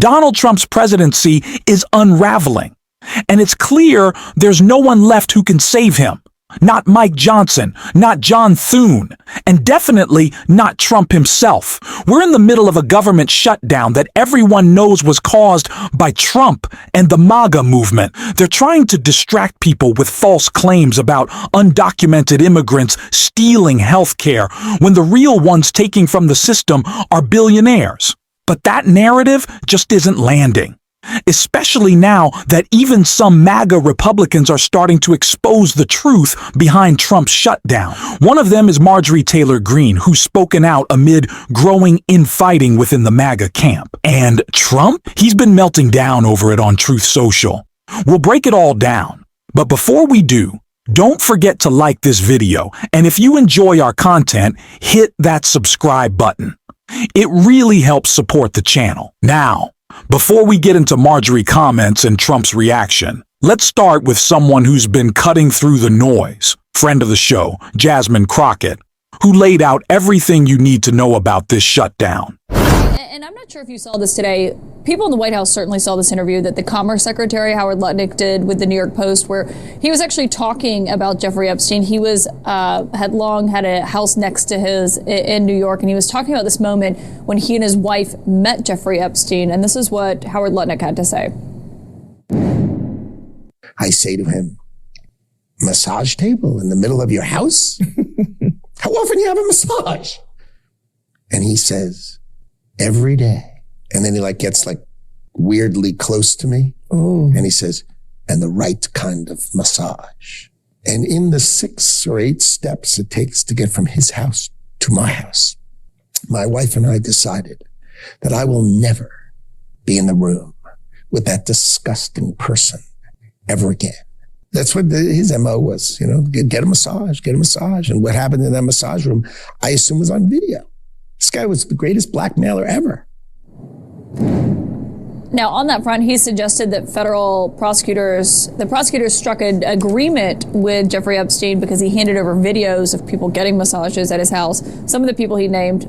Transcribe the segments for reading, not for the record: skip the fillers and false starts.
Donald Trump's presidency is unraveling, and it's clear there's no one left who can save him. Not Mike Johnson, not John Thune, and definitely not Trump himself. We're in the middle of a government shutdown that everyone knows was caused by Trump and the MAGA movement. They're trying to distract people with false claims about undocumented immigrants stealing health care when the real ones taking from the system are billionaires. But that narrative just isn't landing. Especially now that even some MAGA Republicans are starting to expose the truth behind Trump's shutdown. One of them is Marjorie Taylor Greene, who's spoken out amid growing infighting within the MAGA camp. And Trump? He's been melting down over it on Truth Social. We'll break it all down. But before we do, don't forget to like this video, and if you enjoy our content, hit that subscribe button. It really helps support the channel. Now, before we get into Marjorie comments and Trump's reaction, let's start with someone who's been cutting through the noise. Friend of the show, Jasmine Crockett, who laid out everything you need to know about this shutdown. And I'm not sure if you saw this today. People in the White House certainly saw this interview that the Commerce Secretary Howard Lutnick did with the New York Post, where he was actually talking about Jeffrey Epstein. He was had long had a house next to his in New York, and he was talking about this moment when he and his wife met Jeffrey Epstein. And this is what Howard Lutnick had to say. I say to him, massage table in the middle of your house? How often do you have a massage? And he says, every day. And then he gets weirdly close to me. Ooh. And he says, and the right kind of massage. And in the 6 or 8 steps it takes to get from his house to my house, my wife and I decided that I will never be in the room with that disgusting person ever again. That's what his MO was, get a massage, get a massage. And what happened in that massage room, I assume was on video. This guy was the greatest blackmailer ever. Now, on that front, he suggested that the prosecutors struck an agreement with Jeffrey Epstein because he handed over videos of people getting massages at his house. Some of the people he named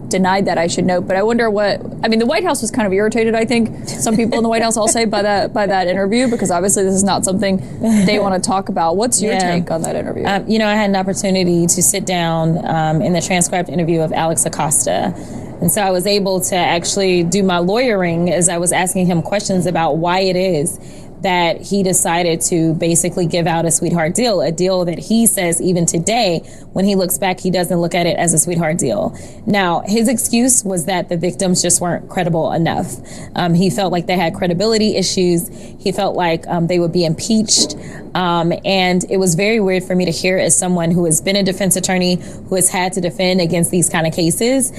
denied that, I should note. But I wonder the White House was kind of irritated, I think. Some people in the White House, I'll say, by that interview, because obviously this is not something they want to talk about. What's your take on that interview? I had an opportunity to sit down in the transcribed interview of Alex Acosta. And so I was able to actually do my lawyering as I was asking him questions about why it is that he decided to basically give out a sweetheart deal, a deal that he says even today, when he looks back, he doesn't look at it as a sweetheart deal. Now, his excuse was that the victims just weren't credible enough. He felt like they had credibility issues. He felt like they would be impeached. And it was very weird for me to hear as someone who has been a defense attorney, who has had to defend against these kind of cases.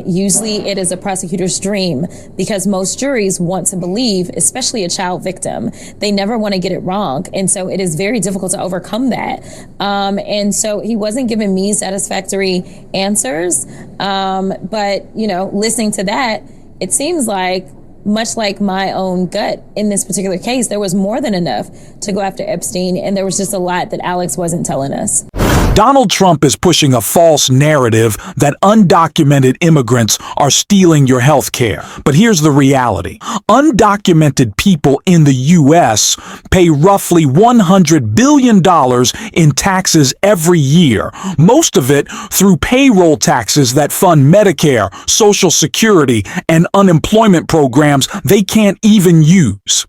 Usually it is a prosecutor's dream because most juries want to believe, especially a child victim, they never want to get it wrong. And so it is very difficult to overcome that. And so he wasn't giving me satisfactory answers. But, listening to that, it seems like, much like my own gut in this particular case, there was more than enough to go after Epstein, and there was just a lot that Alex wasn't telling us. Donald Trump is pushing a false narrative that undocumented immigrants are stealing your health care. But here's the reality. Undocumented people in the U.S. pay roughly $100 billion in taxes every year, most of it through payroll taxes that fund Medicare, Social Security, and unemployment programs they can't even use.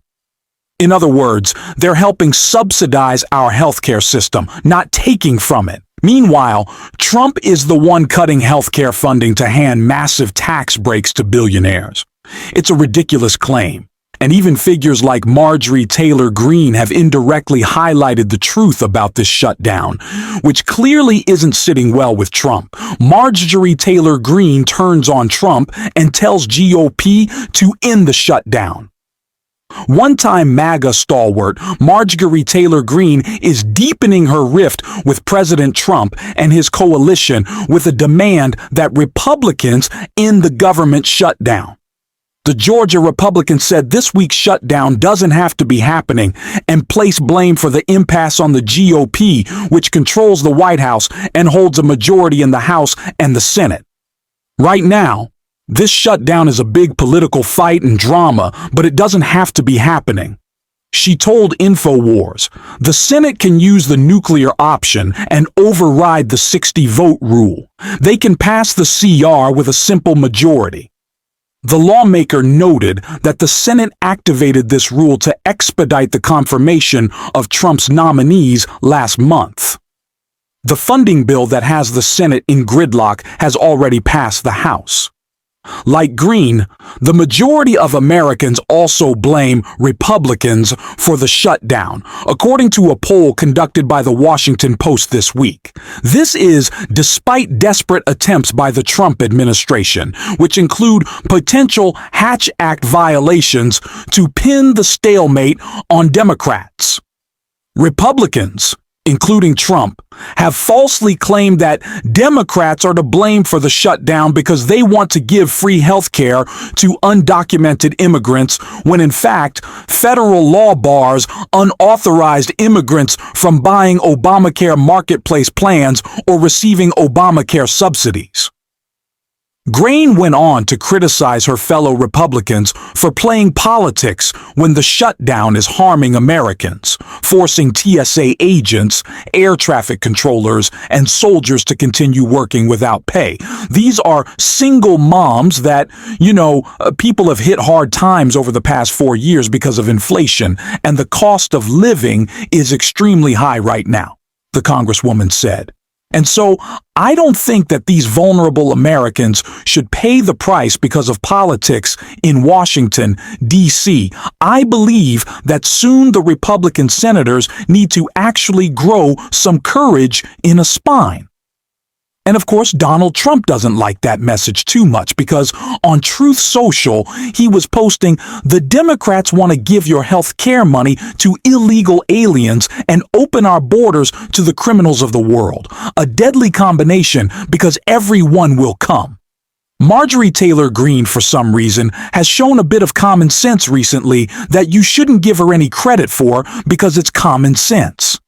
In other words, they're helping subsidize our healthcare system, not taking from it. Meanwhile, Trump is the one cutting healthcare funding to hand massive tax breaks to billionaires. It's a ridiculous claim. And even figures like Marjorie Taylor Greene have indirectly highlighted the truth about this shutdown, which clearly isn't sitting well with Trump. Marjorie Taylor Greene turns on Trump and tells GOP to end the shutdown. One-time MAGA stalwart Marjorie Taylor Greene is deepening her rift with President Trump and his coalition with a demand that Republicans end the government shutdown. The Georgia Republican said this week's shutdown doesn't have to be happening and placed blame for the impasse on the GOP, which controls the White House and holds a majority in the House and the Senate. Right now, This shutdown is a big political fight and drama, but it doesn't have to be happening. She told InfoWars, the Senate can use the nuclear option and override the 60-vote rule. They can pass the CR with a simple majority. The lawmaker noted that the Senate activated this rule to expedite the confirmation of Trump's nominees last month. The funding bill that has the Senate in gridlock has already passed the House. Like Green, the majority of Americans also blame Republicans for the shutdown, according to a poll conducted by the Washington Post this week. This is despite desperate attempts by the Trump administration, which include potential Hatch Act violations, to pin the stalemate on Democrats. Republicans, including Trump, have falsely claimed that Democrats are to blame for the shutdown because they want to give free health care to undocumented immigrants, when in fact, federal law bars unauthorized immigrants from buying Obamacare marketplace plans or receiving Obamacare subsidies. Grain went on to criticize her fellow Republicans for playing politics when the shutdown is harming Americans, forcing TSA agents, air traffic controllers, and soldiers to continue working without pay. These are single moms that, people have hit hard times over the past 4 years because of inflation, and the cost of living is extremely high right now, the Congresswoman said. And so I don't think that these vulnerable Americans should pay the price because of politics in Washington, D.C. I believe that soon the Republican senators need to actually grow some courage in a spine. And of course, Donald Trump doesn't like that message too much because on Truth Social, he was posting, the Democrats want to give your health care money to illegal aliens and open our borders to the criminals of the world. A deadly combination because everyone will come. Marjorie Taylor Greene, for some reason, has shown a bit of common sense recently that you shouldn't give her any credit for because it's common sense.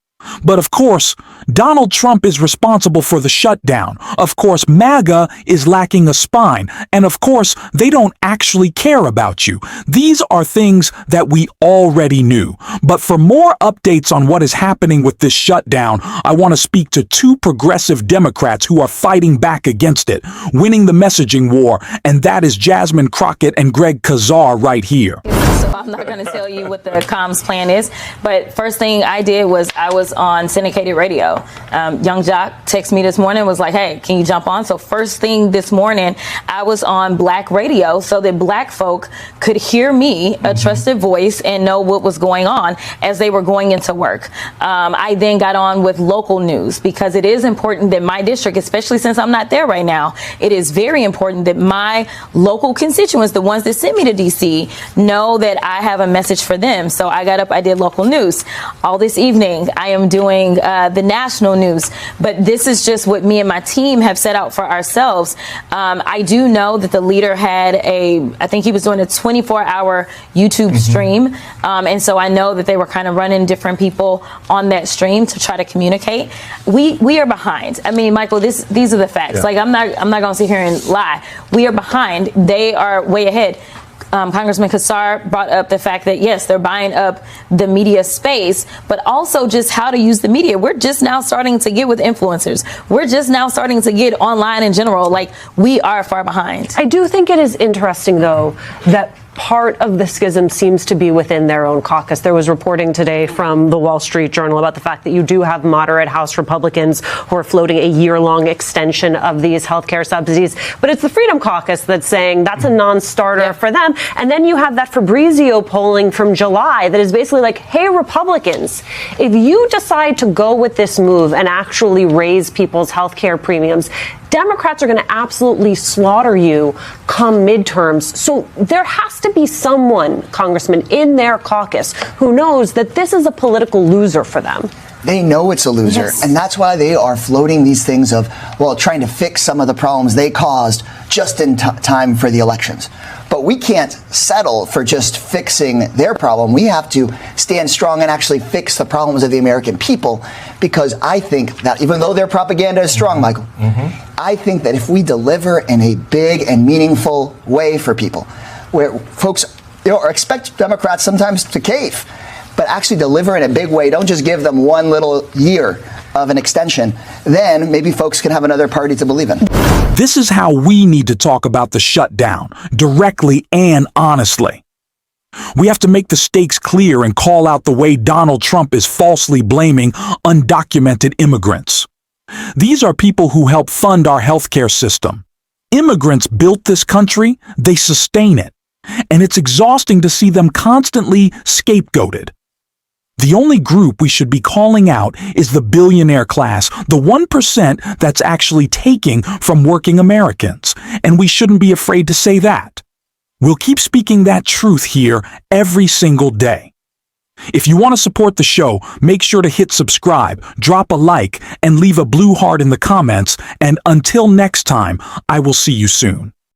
But of course, Donald Trump is responsible for the shutdown. Of course, MAGA is lacking a spine. And of course, they don't actually care about you. These are things that we already knew. But for more updates on what is happening with this shutdown, I want to speak to two progressive Democrats who are fighting back against it, winning the messaging war. And that is Jasmine Crockett and Greg Kazar right here. So I'm not going to tell you what the comms plan is. But first thing I did was I was on syndicated radio. Young Jock texted me this morning, was like, hey, can you jump on? So first thing this morning, I was on black radio so that black folk could hear me, a trusted voice, and know what was going on as they were going into work. I then got on with local news because it is important that my district, especially since I'm not there right now, it is very important that my local constituents, the ones that sent me to D.C., know that I have a message for them. So I got up, I did local news. All this evening, I am doing the national news. But this is just what me and my team have set out for ourselves. I do know that the leader had I think he was doing a 24-hour YouTube stream. And so I know that they were kind of running different people on that stream to try to communicate. We are behind. I mean, Michael, these are the facts. Like, I'm not going to sit here and lie. We are behind. They are way ahead. Congressman Kazar brought up the fact that, yes, they're buying up the media space, but also just how to use the media. We're just now starting to get with influencers. We're just now starting to get online in general. Like, we are far behind. I do think it is interesting, though, that part of the schism seems to be within their own caucus. There was reporting today from the Wall Street Journal about the fact that you do have moderate House Republicans who are floating a year-long extension of these healthcare subsidies. But it's the Freedom Caucus that's saying that's a non-starter for them. And then you have that Fabrizio polling from July that is basically like, hey, Republicans, if you decide to go with this move and actually raise people's healthcare premiums, Democrats are going to absolutely slaughter you come midterms. So there has to be someone, Congressman, in their caucus who knows that this is a political loser for them. They know it's a loser. Yes. And that's why they are floating these things of, well, trying to fix some of the problems they caused just in time for the elections. But we can't settle for just fixing their problem. We have to stand strong and actually fix the problems of the American people, because I think that even though their propaganda is strong, Michael, I think that if we deliver in a big and meaningful way for people, where folks expect Democrats sometimes to cave, but actually deliver in a big way, don't just give them one little year of an extension, then maybe folks can have another party to believe in. This is how we need to talk about the shutdown, directly and honestly. We have to make the stakes clear and call out the way Donald Trump is falsely blaming undocumented immigrants. These are people who help fund our healthcare system. Immigrants built this country, they sustain it, and it's exhausting to see them constantly scapegoated. The only group we should be calling out is the billionaire class, the 1% that's actually taking from working Americans, and we shouldn't be afraid to say that. We'll keep speaking that truth here every single day. If you want to support the show, make sure to hit subscribe, drop a like, and leave a blue heart in the comments, and until next time, I will see you soon.